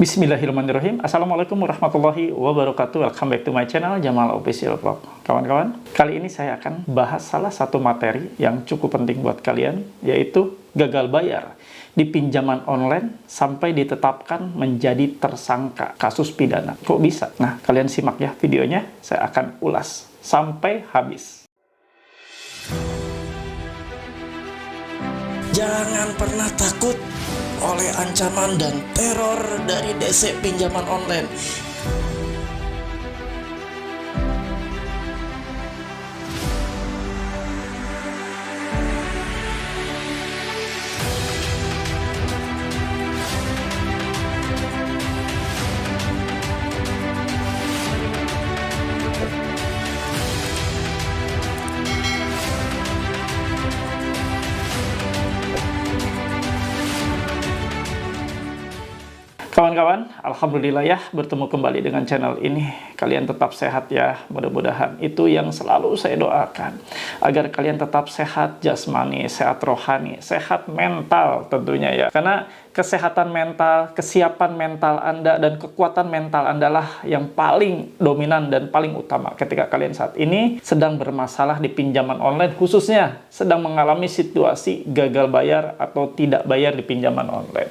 Bismillahirrahmanirrahim. Assalamualaikum warahmatullahi wabarakatuh. Welcome back to my channel Jamal Official Vlog. Kawan-kawan, kali ini saya akan bahas salah satu materi yang cukup penting buat kalian, yaitu gagal bayar di pinjaman online sampai ditetapkan menjadi tersangka kasus pidana. Kok bisa? Nah, kalian simak ya videonya, saya akan ulas sampai habis. Jangan pernah takut oleh ancaman dan teror dari DC pinjaman online. Kawan-kawan, alhamdulillah ya bertemu kembali dengan channel ini. Kalian tetap sehat ya, mudah-mudahan. Itu yang selalu saya doakan, agar kalian tetap sehat jasmani, sehat rohani, sehat mental tentunya ya. Karena kesehatan mental, kesiapan mental Anda, dan kekuatan mental Anda lah yang paling dominan dan paling utama ketika kalian saat ini sedang bermasalah di pinjaman online, khususnya sedang mengalami situasi gagal bayar atau tidak bayar di pinjaman online.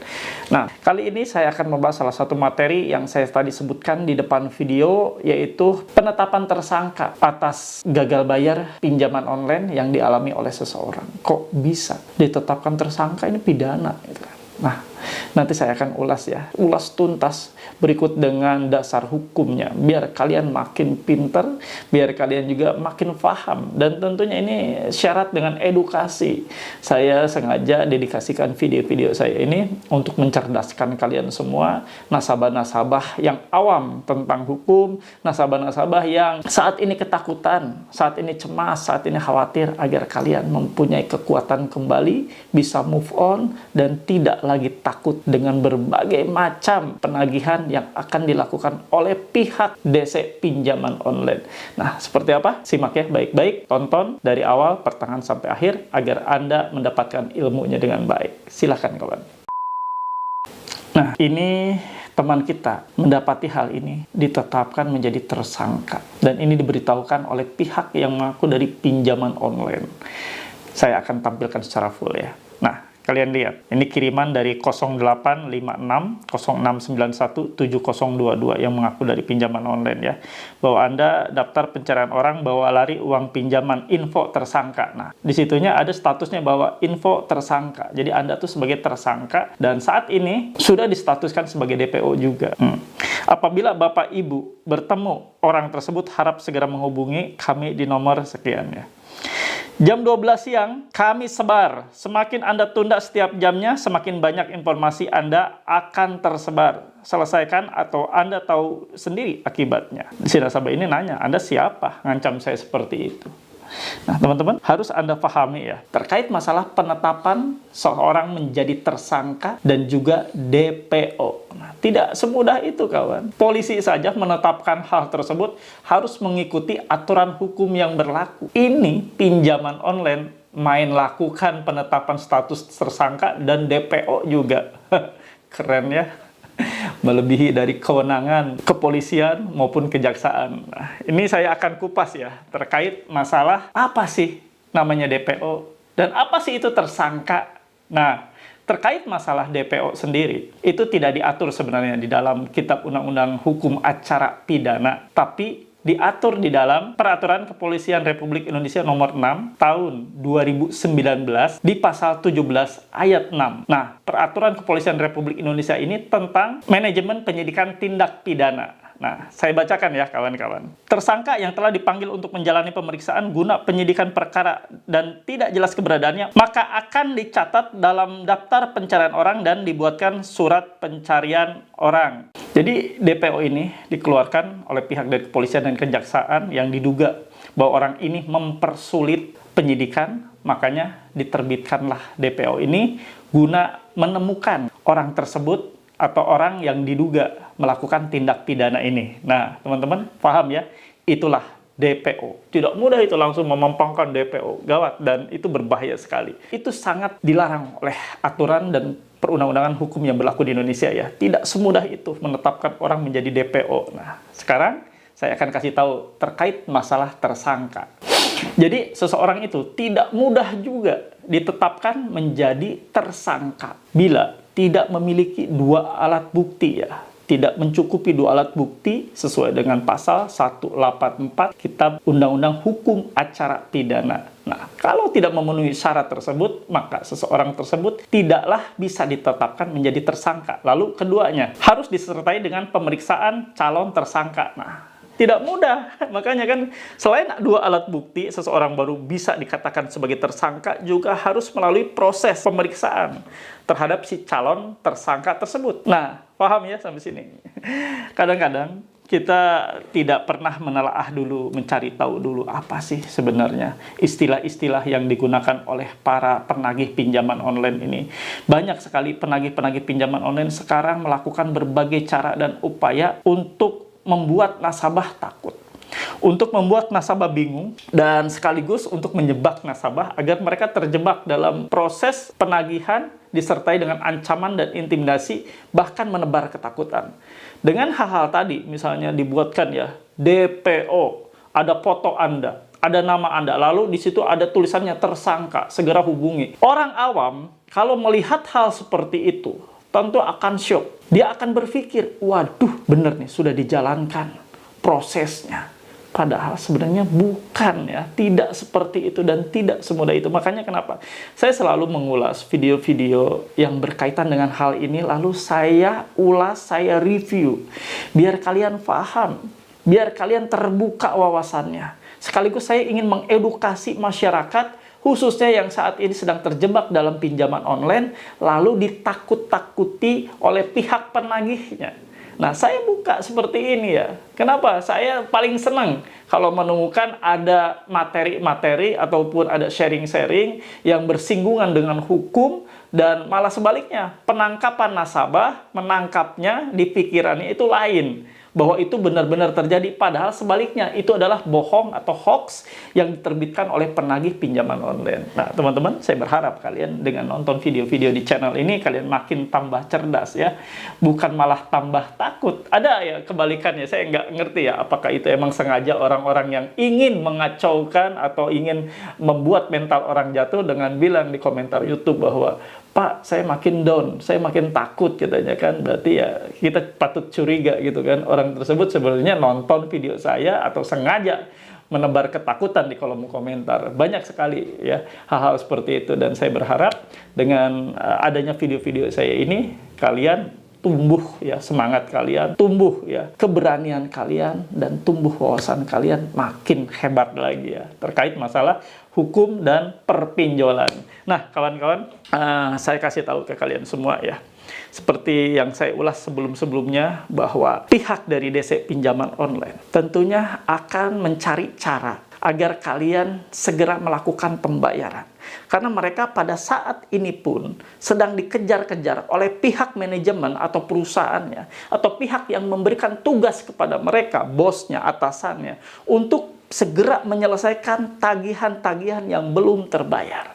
Nah, kali ini saya akan membahas salah satu materi yang saya tadi sebutkan di depan video, yaitu penetapan tersangka atas gagal bayar pinjaman online yang dialami oleh seseorang. Kok bisa ditetapkan tersangka? Ini pidana gitu kan. Nah, nanti saya akan ulas ya, ulas tuntas berikut dengan dasar hukumnya, biar kalian makin pinter, biar kalian juga makin paham, dan tentunya ini syarat dengan edukasi. Saya sengaja dedikasikan video-video saya ini untuk mencerdaskan kalian semua, nasabah-nasabah yang awam tentang hukum, nasabah-nasabah yang saat ini ketakutan, saat ini cemas, saat ini khawatir, agar kalian mempunyai kekuatan kembali, bisa move on, dan tidak lagi takut dengan berbagai macam penagihan yang akan dilakukan oleh pihak DC pinjaman online. Nah, seperti apa? Simak ya baik-baik, tonton dari awal pertengahan sampai akhir agar Anda mendapatkan ilmunya dengan baik. Silahkan kawan. Nah, ini teman kita mendapati hal ini, ditetapkan menjadi tersangka, dan ini diberitahukan oleh pihak yang mengaku dari pinjaman online. Saya akan tampilkan secara full ya. Nah, kalian lihat, ini kiriman dari 0856-0691-7022 yang mengaku dari pinjaman online ya. Bahwa Anda daftar pencarian orang bawa lari uang pinjaman, info tersangka. Nah, disitunya ada statusnya bahwa info tersangka. Jadi Anda tuh sebagai tersangka, dan saat ini sudah distatuskan sebagai DPO juga. Apabila Bapak Ibu bertemu orang tersebut, harap segera menghubungi kami di nomor sekian ya. Jam 12 siang, kami sebar. Semakin Anda tunda setiap jamnya, semakin banyak informasi Anda akan tersebar. Selesaikan atau Anda tahu sendiri akibatnya. Si nasabah ini nanya, Anda siapa? Ngancam saya seperti itu. Nah, teman-teman, harus Anda pahami ya, terkait masalah penetapan seorang menjadi tersangka dan juga DPO. Nah, tidak semudah itu, kawan. Polisi saja menetapkan hal tersebut harus mengikuti aturan hukum yang berlaku. Ini pinjaman online main lakukan penetapan status tersangka dan DPO juga. Keren ya. Melebihi dari kewenangan kepolisian maupun kejaksaan. Nah, ini saya akan kupas ya, terkait masalah apa sih namanya DPO, dan apa sih itu tersangka. Nah, terkait masalah DPO sendiri, itu tidak diatur sebenarnya di dalam Kitab Undang-Undang Hukum Acara Pidana, tapi diatur di dalam Peraturan Kepolisian Republik Indonesia Nomor 6 Tahun 2019 di Pasal 17 Ayat 6. Nah, Peraturan Kepolisian Republik Indonesia ini tentang manajemen penyidikan tindak pidana. Nah, saya bacakan ya kawan-kawan. Tersangka yang telah dipanggil untuk menjalani pemeriksaan guna penyidikan perkara dan tidak jelas keberadaannya, maka akan dicatat dalam daftar pencarian orang dan dibuatkan surat pencarian orang. Jadi DPO ini dikeluarkan oleh pihak dari kepolisian dan kejaksaan yang diduga bahwa orang ini mempersulit penyidikan, makanya diterbitkanlah DPO ini guna menemukan orang tersebut atau orang yang diduga melakukan tindak pidana ini. Nah, teman-teman paham ya, itulah DPO. Tidak mudah itu langsung memampangkan DPO. Gawat, dan itu berbahaya sekali. Itu sangat dilarang oleh aturan dan perundang-undangan hukum yang berlaku di Indonesia ya. Tidak semudah itu menetapkan orang menjadi DPO. Nah, sekarang saya akan kasih tahu terkait masalah tersangka. Jadi, seseorang itu tidak mudah juga ditetapkan menjadi tersangka bila tidak memiliki dua alat bukti ya. Tidak mencukupi dua alat bukti sesuai dengan pasal 184 Kitab Undang-Undang Hukum Acara Pidana. Nah, kalau tidak memenuhi syarat tersebut, maka seseorang tersebut tidaklah bisa ditetapkan menjadi tersangka. Lalu keduanya, harus disertai dengan pemeriksaan calon tersangka. Nah, tidak mudah. Makanya kan selain dua alat bukti, seseorang baru bisa dikatakan sebagai tersangka juga harus melalui proses pemeriksaan terhadap si calon tersangka tersebut. Nah, paham ya sampai sini? Kadang-kadang kita tidak pernah menelaah dulu, mencari tahu dulu apa sih sebenarnya istilah-istilah yang digunakan oleh para penagih pinjaman online ini. Banyak sekali penagih-penagih pinjaman online sekarang melakukan berbagai cara dan upaya untuk membuat nasabah takut, untuk membuat nasabah bingung, dan sekaligus untuk menjebak nasabah agar mereka terjebak dalam proses penagihan disertai dengan ancaman dan intimidasi, bahkan menebar ketakutan. Dengan hal-hal tadi, misalnya dibuatkan ya, DPO, ada foto Anda, ada nama Anda, lalu di situ ada tulisannya tersangka, segera hubungi. Orang awam kalau melihat hal seperti itu, tentu akan syok. Dia akan berpikir, waduh, bener nih, sudah dijalankan prosesnya. Padahal sebenarnya bukan ya, tidak seperti itu dan tidak semudah itu. Makanya kenapa saya selalu mengulas video-video yang berkaitan dengan hal ini, lalu saya ulas, saya review, biar kalian paham, biar kalian terbuka wawasannya. Sekaligus saya ingin mengedukasi masyarakat, khususnya yang saat ini sedang terjebak dalam pinjaman online, lalu ditakut-takuti oleh pihak penagihnya. Nah, saya buka seperti ini ya. Kenapa? Saya paling senang kalau menemukan ada materi-materi ataupun ada sharing-sharing yang bersinggungan dengan hukum, dan malah sebaliknya, penangkapan nasabah, menangkapnya di pikirannya itu lain. Bahwa itu benar-benar terjadi, padahal sebaliknya itu adalah bohong atau hoax yang diterbitkan oleh penagih pinjaman online. Nah, teman-teman, saya berharap kalian dengan nonton video-video di channel ini kalian makin tambah cerdas ya, bukan malah tambah takut. Ada ya kebalikannya, saya nggak ngerti ya apakah itu emang sengaja orang-orang yang ingin mengacaukan atau ingin membuat mental orang jatuh dengan bilang di komentar YouTube bahwa, Pak, saya makin down, saya makin takut katanya kan. Berarti ya kita patut curiga gitu kan. Orang tersebut sebenarnya nonton video saya atau sengaja menebar ketakutan di kolom komentar. Banyak sekali ya hal-hal seperti itu, dan saya berharap dengan adanya video-video saya ini kalian tumbuh ya semangat kalian, tumbuh ya keberanian kalian, dan tumbuh wawasan kalian makin hebat lagi ya terkait masalah hukum dan perpinjolan. Nah, kawan-kawan, saya kasih tahu ke kalian semua ya, seperti yang saya ulas sebelum-sebelumnya, bahwa pihak dari DC pinjaman online tentunya akan mencari cara agar kalian segera melakukan pembayaran. Karena mereka pada saat ini pun sedang dikejar-kejar oleh pihak manajemen atau perusahaannya, atau pihak yang memberikan tugas kepada mereka, bosnya, atasannya, untuk segera menyelesaikan tagihan-tagihan yang belum terbayar.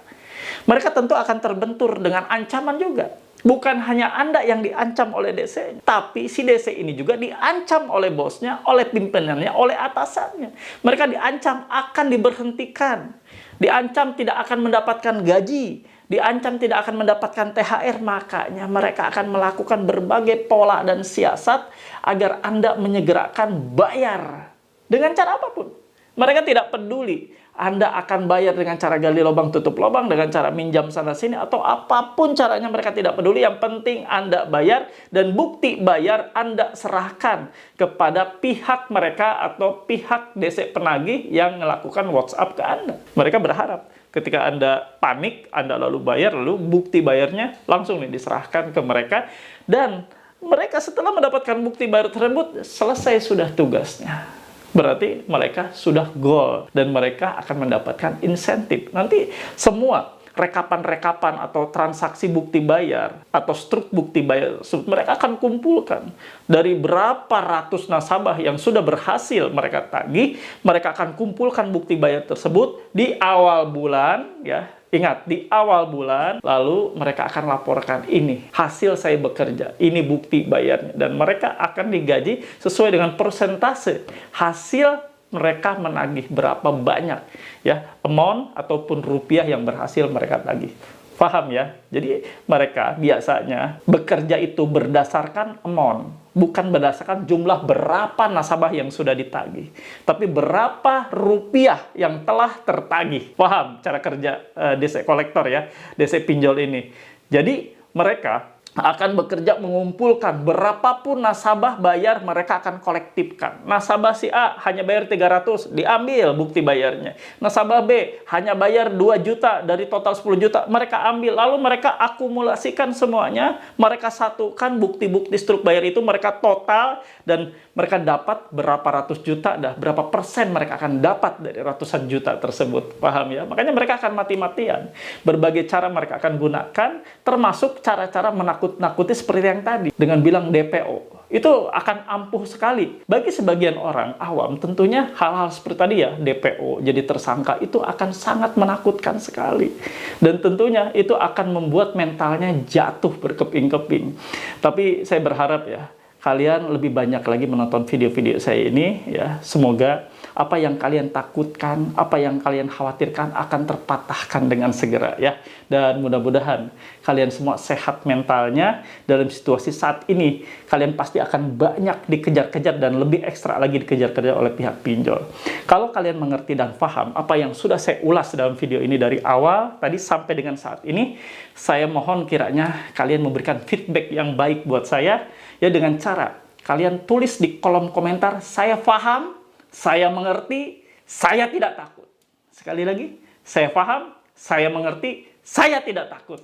Mereka tentu akan terbentur dengan ancaman juga. Bukan hanya Anda yang diancam oleh DC, tapi si DC ini juga diancam oleh bosnya, oleh pimpinannya, oleh atasannya. Mereka diancam akan diberhentikan, diancam tidak akan mendapatkan gaji, diancam tidak akan mendapatkan THR. Makanya mereka akan melakukan berbagai pola dan siasat agar Anda menyegerakan bayar dengan cara apapun. Mereka tidak peduli Anda akan bayar dengan cara gali lubang tutup lubang, dengan cara minjam sana sini, atau apapun caranya mereka tidak peduli. Yang penting Anda bayar, dan bukti bayar Anda serahkan kepada pihak mereka atau pihak DC penagih yang melakukan WhatsApp ke Anda. Mereka berharap ketika Anda panik, Anda lalu bayar, lalu bukti bayarnya langsung diserahkan ke mereka, dan mereka setelah mendapatkan bukti bayar tersebut, selesai sudah tugasnya. Berarti mereka sudah goal, dan mereka akan mendapatkan insentif. Nanti semua rekapan-rekapan atau transaksi bukti bayar atau struk bukti bayar mereka akan kumpulkan dari berapa ratus nasabah yang sudah berhasil mereka tagih. Mereka akan kumpulkan bukti bayar tersebut di awal bulan ya. Ingat, di awal bulan, lalu mereka akan laporkan, ini hasil saya bekerja, ini bukti bayarnya. Dan mereka akan digaji sesuai dengan persentase hasil mereka menagih berapa banyak, ya, amount ataupun rupiah yang berhasil mereka tagih. Paham ya? Jadi mereka biasanya bekerja itu berdasarkan amount, bukan berdasarkan jumlah berapa nasabah yang sudah ditagih, tapi berapa rupiah yang telah tertagih. Paham cara kerja DC kolektor ya, DC pinjol ini. Jadi mereka akan bekerja mengumpulkan berapapun nasabah bayar, mereka akan kolektifkan. Nasabah si A hanya bayar 300, diambil bukti bayarnya. Nasabah B hanya bayar 2 juta dari total 10 juta, mereka ambil. Lalu mereka akumulasikan semuanya, mereka satukan bukti-bukti struk bayar itu, mereka total, dan mereka dapat berapa ratus juta, berapa persen mereka akan dapat dari ratusan juta tersebut. Paham ya? Makanya mereka akan mati-matian. Berbagai cara mereka akan gunakan, termasuk cara-cara menakut-nakuti seperti yang tadi, dengan bilang DPO. Itu akan ampuh sekali. Bagi sebagian orang awam, tentunya hal-hal seperti tadi ya, DPO, jadi tersangka, itu akan sangat menakutkan sekali. Dan tentunya itu akan membuat mentalnya jatuh berkeping-keping. Tapi saya berharap ya, kalian lebih banyak lagi menonton video-video saya ini ya. Semoga apa yang kalian takutkan, apa yang kalian khawatirkan akan terpatahkan dengan segera ya. Dan mudah-mudahan kalian semua sehat mentalnya dalam situasi saat ini. Kalian pasti akan banyak dikejar-kejar dan lebih ekstra lagi dikejar-kejar oleh pihak pinjol. Kalau kalian mengerti dan paham apa yang sudah saya ulas dalam video ini dari awal tadi sampai dengan saat ini, saya mohon kiranya kalian memberikan feedback yang baik buat saya ya, dengan cara kalian tulis di kolom komentar, saya paham, saya mengerti, saya tidak takut. Sekali lagi, saya paham, saya mengerti, saya tidak takut.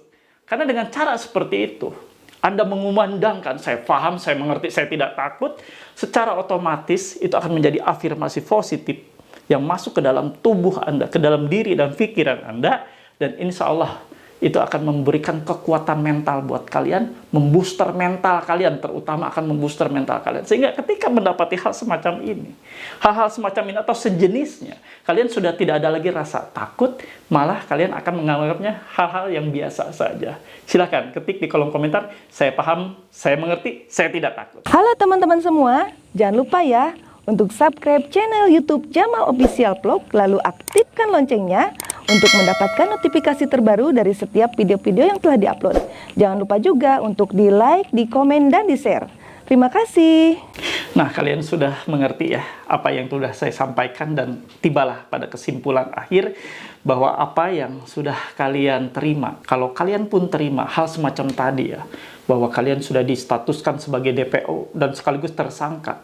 Karena dengan cara seperti itu, Anda mengumandangkan saya paham, saya mengerti, saya tidak takut, secara otomatis itu akan menjadi afirmasi positif yang masuk ke dalam tubuh Anda, ke dalam diri dan pikiran Anda, dan insya Allah itu akan memberikan kekuatan mental buat kalian, membooster mental kalian, terutama akan membooster mental kalian. Sehingga ketika mendapati hal semacam ini, hal-hal semacam ini atau sejenisnya, kalian sudah tidak ada lagi rasa takut, malah kalian akan menganggapnya hal-hal yang biasa saja. Silahkan ketik di kolom komentar, saya paham, saya mengerti, saya tidak takut. Halo teman-teman semua, jangan lupa ya untuk subscribe channel YouTube Jamal Official Vlog, lalu aktifkan loncengnya untuk mendapatkan notifikasi terbaru dari setiap video-video yang telah diupload. Jangan lupa juga untuk di-like, di-komen, dan di-share. Terima kasih. Nah, kalian sudah mengerti ya apa yang sudah saya sampaikan, dan tibalah pada kesimpulan akhir bahwa apa yang sudah kalian terima, kalau kalian pun terima hal semacam tadi ya, bahwa kalian sudah distatuskan sebagai DPO dan sekaligus tersangka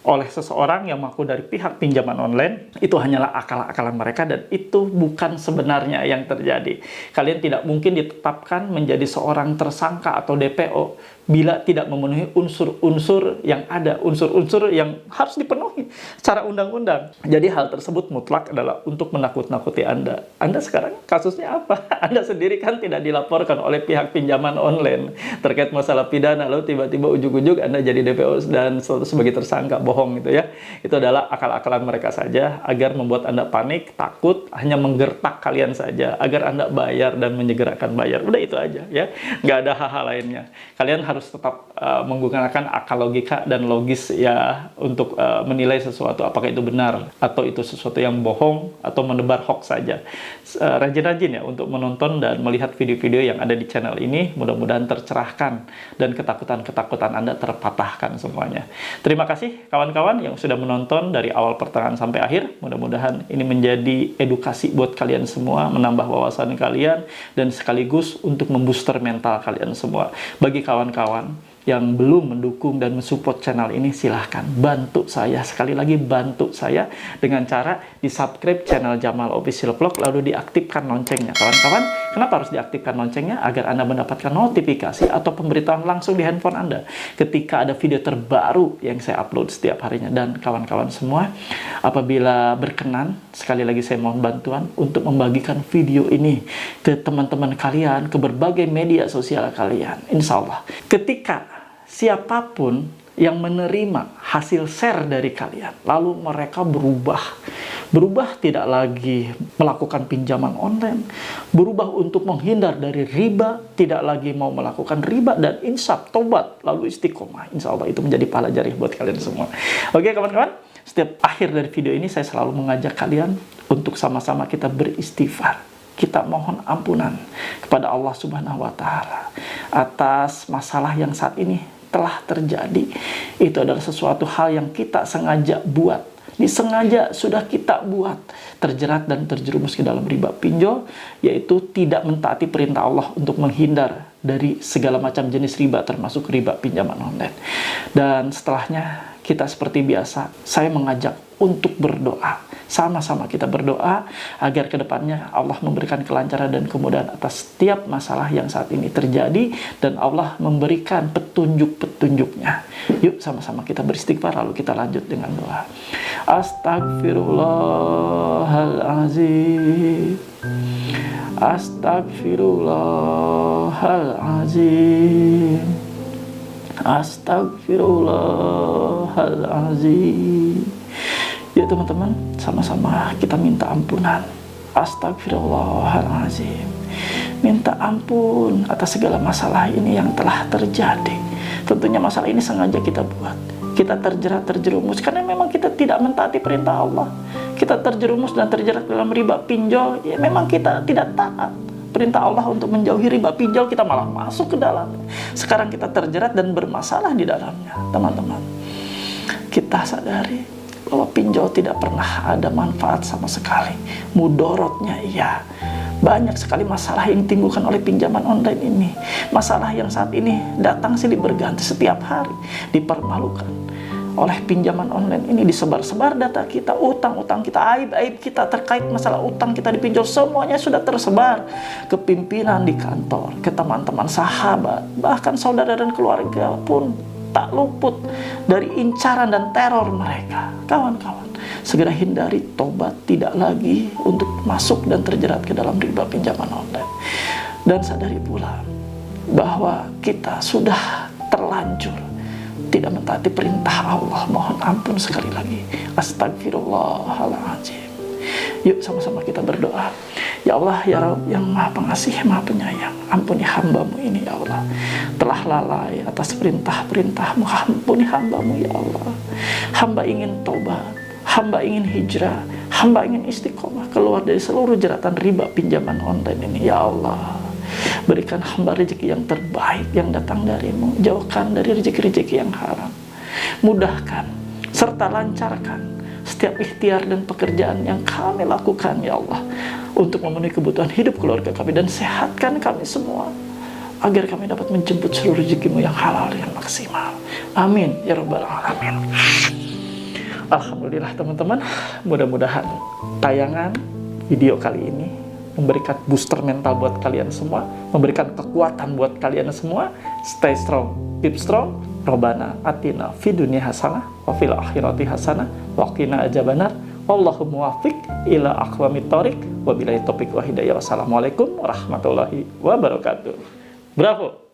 oleh seseorang yang mengaku dari pihak pinjaman online, itu hanyalah akal-akalan mereka dan itu bukan sebenarnya yang terjadi. Kalian tidak mungkin ditetapkan menjadi seorang tersangka atau DPO bila tidak memenuhi unsur-unsur yang ada, unsur-unsur yang harus dipenuhi secara undang-undang. Jadi hal tersebut mutlak adalah untuk menakut-nakuti Anda. Anda sekarang kasusnya apa? Anda sendiri kan tidak dilaporkan oleh pihak pinjaman online terkait masalah pidana, lalu tiba-tiba ujuk-ujuk Anda jadi DPO dan sebagai tersangka. Bohong itu ya. Itu adalah akal-akalan mereka saja agar membuat Anda panik, takut, hanya menggertak kalian saja agar Anda bayar dan menyegerakan bayar. Udah itu aja ya. Nggak ada hal-hal lainnya. Kalian harus tetap menggunakan akal logika dan logis ya untuk menilai sesuatu apakah itu benar atau itu sesuatu yang bohong atau menebar hoax saja. Rajin-rajin ya untuk menonton dan melihat video-video yang ada di channel ini. Mudah-mudahan tercerahkan dan ketakutan-ketakutan Anda terpatahkan semuanya. Terima kasih kawan-kawan yang sudah menonton dari awal pertengahan sampai akhir. Mudah-mudahan ini menjadi edukasi buat kalian semua, menambah wawasan kalian dan sekaligus untuk membooster mental kalian semua. Bagi kawan-kawan yang belum mendukung dan mensupport channel ini, silahkan bantu saya, sekali lagi bantu saya dengan cara di subscribe channel Jamal Official Vlog lalu diaktifkan loncengnya. Kawan-kawan, kenapa harus diaktifkan loncengnya? Agar Anda mendapatkan notifikasi atau pemberitahuan langsung di handphone Anda ketika ada video terbaru yang saya upload setiap harinya. Dan kawan-kawan semua, apabila berkenan, sekali lagi saya mohon bantuan untuk membagikan video ini ke teman-teman kalian, ke berbagai media sosial kalian. Insya Allah ketika siapapun yang menerima hasil share dari kalian. Lalu mereka berubah tidak lagi melakukan pinjaman online, berubah untuk menghindar dari riba, tidak lagi mau melakukan riba, dan insaf, tobat, lalu istiqomah. Insya Allah itu menjadi pahala jarih buat kalian semua. Oke kawan-kawan, setiap akhir dari video ini saya selalu mengajak kalian untuk sama-sama kita beristighfar. Kita mohon ampunan kepada Allah Subhanahu wa Ta'ala atas masalah yang saat ini telah terjadi. Itu adalah sesuatu hal yang kita sengaja buat, disengaja sudah kita buat, terjerat dan terjerumus ke dalam riba pinjol, yaitu tidak mentaati perintah Allah untuk menghindar dari segala macam jenis riba, termasuk riba pinjaman online. Dan setelahnya kita seperti biasa, saya mengajak untuk berdoa. Sama-sama kita berdoa agar kedepannya Allah memberikan kelancaran dan kemudahan atas setiap masalah yang saat ini terjadi, dan Allah memberikan petunjuk-petunjuknya. Yuk sama-sama kita beristighfar, lalu kita lanjut dengan doa. Astagfirullahaladzim, astagfirullahaladzim, astagfirullahaladzim. Ya teman-teman, sama-sama kita minta ampunan. Astagfirullahaladzim. Minta ampun atas segala masalah ini yang telah terjadi. Tentunya masalah ini sengaja kita buat. Kita terjerat, terjerumus karena memang kita tidak mentaati perintah Allah. Kita terjerumus dan terjerat dalam riba pinjol, ya memang kita tidak taat perintah Allah untuk menjauhi riba pinjol, kita malah masuk ke dalam. Sekarang kita terjerat dan bermasalah di dalamnya. Teman-teman, kita sadari bahwa pinjol tidak pernah ada manfaat sama sekali. Mudorotnya iya. Banyak sekali masalah yang ditimbulkan oleh pinjaman online ini. Masalah yang saat ini datang silih berganti setiap hari. Dipermalukan oleh pinjaman online ini, disebar-sebar data kita, utang-utang kita, aib-aib kita terkait masalah utang kita dipinjol, semuanya sudah tersebar ke pimpinan di kantor, ke teman-teman, sahabat, bahkan saudara dan keluarga pun tak luput dari incaran dan teror mereka. Kawan-kawan, segera hindari, tobat, tidak lagi untuk masuk dan terjerat ke dalam riba pinjaman online. Dan sadari pula bahwa kita sudah terlanjur tidak mentaati perintah Allah. Mohon ampun sekali lagi. Astagfirullahaladzim. Yuk sama-sama kita berdoa. Ya Allah, ya Rabb yang Maha Pengasih, Maha Penyayang, ampuni hamba-Mu ini ya Allah, telah lalai atas perintah-perintah-Mu. Ampuni hamba-Mu ya Allah. Hamba ingin tobat, hamba ingin hijrah, hamba ingin istiqomah keluar dari seluruh jeratan riba pinjaman online ini ya Allah. Berikan hamba rezeki yang terbaik yang datang dari-Mu, jauhkan dari rezeki-rezeki yang haram. Mudahkan serta lancarkan setiap ikhtiar dan pekerjaan yang kami lakukan ya Allah, untuk memenuhi kebutuhan hidup keluarga kami, dan sehatkan kami semua agar kami dapat menjemput seluruh rezeki-Mu yang halal yang maksimal. Amin ya rabbal alamin. Alhamdulillah teman-teman, mudah-mudahan tayangan video kali ini memberikan booster mental buat kalian semua, memberikan kekuatan buat kalian semua. Stay strong, keep strong. Robbana atina fid dunya hasanah wa fil akhirati hasanah wa qina adzabannar. Wallahu muwaffiq ila aqwamit thoriq. Wabillahi taufiq wa hidayah. Wassalamualaikum warahmatullahi wabarakatuh. Bravo.